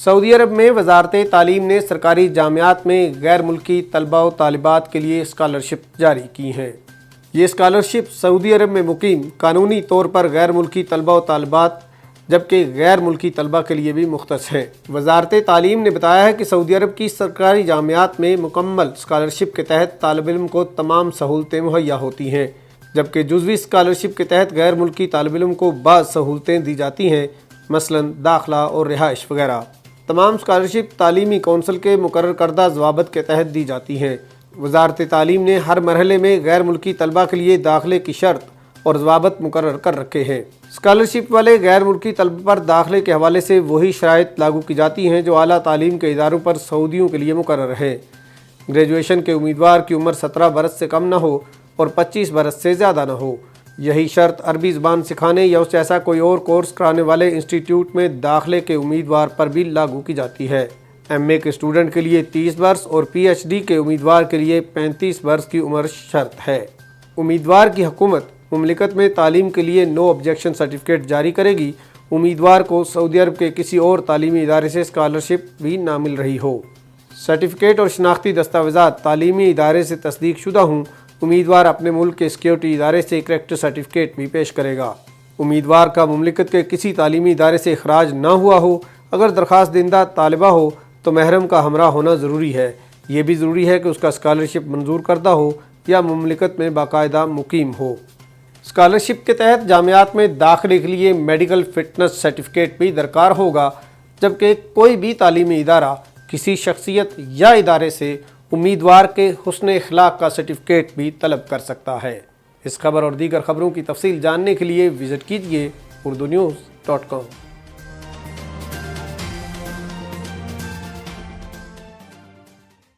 سعودی عرب میں وزارت تعلیم نے سرکاری جامعات میں غیر ملکی طلباء و طالبات کے لیے اسکالرشپ جاری کی ہیں۔ یہ اسکالرشپ سعودی عرب میں مقیم قانونی طور پر غیر ملکی طلباء و طالبات جبکہ غیر ملکی طلباء کے لیے بھی مختص ہے۔ وزارت تعلیم نے بتایا ہے کہ سعودی عرب کی سرکاری جامعات میں مکمل اسکالرشپ کے تحت طالب علم کو تمام سہولتیں مہیا ہوتی ہیں، جبکہ جزوی اسکالرشپ کے تحت غیر ملکی طالب علم کو بعض سہولتیں دی جاتی ہیں، مثلاً داخلہ اور رہائش وغیرہ۔ تمام اسکالرشپ تعلیمی کونسل کے مقرر کردہ ضوابط کے تحت دی جاتی ہیں۔ وزارت تعلیم نے ہر مرحلے میں غیر ملکی طلباء کے لیے داخلے کی شرط اور ضوابط مقرر کر رکھے ہیں۔ اسکالرشپ والے غیر ملکی طلباء پر داخلے کے حوالے سے وہی شرائط لاگو کی جاتی ہیں جو اعلیٰ تعلیم کے اداروں پر سعودیوں کے لیے مقرر ہیں۔ گریجویشن کے امیدوار کی عمر 17 برس سے کم نہ ہو اور 25 برس سے زیادہ نہ ہو۔ یہی شرط عربی زبان سکھانے یا اس جیسا کوئی اور کورس کرانے والے انسٹیٹیوٹ میں داخلے کے امیدوار پر بھی لاگو کی جاتی ہے۔ ایم اے کے اسٹوڈنٹ کے لیے 30 برس اور پی ایچ ڈی کے امیدوار کے لیے 35 برس کی عمر شرط ہے۔ امیدوار کی حکومت مملکت میں تعلیم کے لیے نو آبجیکشن سرٹیفکیٹ جاری کرے گی، امیدوار کو سعودی عرب کے کسی اور تعلیمی ادارے سے اسکالرشپ بھی نہ مل رہی ہو۔ سرٹیفکیٹ اور شناختی دستاویزات تعلیمی ادارے سے تصدیق شدہ ہوں، امیدوار اپنے ملک کے سیکیورٹی ادارے سے کریکٹر سرٹیفکیٹ بھی پیش کرے گا۔ امیدوار کا مملکت کے کسی تعلیمی ادارے سے اخراج نہ ہوا ہو، اگر درخواست دہندہ طالبہ ہو تو محرم کا ہمراہ ہونا ضروری ہے۔ یہ بھی ضروری ہے کہ اس کا اسکالرشپ منظور کردہ ہو یا مملکت میں باقاعدہ مقیم ہو۔ اسکالرشپ کے تحت جامعات میں داخلے کے لیے میڈیکل فٹنس سرٹیفکیٹ بھی درکار ہوگا، جبکہ کوئی بھی تعلیمی ادارہ کسی شخصیت یا ادارے سے امیدوار کے حسن اخلاق کا سرٹیفکیٹ بھی طلب کر سکتا ہے۔ اس خبر اور دیگر خبروں کی تفصیل جاننے کے لیے وزٹ کیجیے urdunews.com۔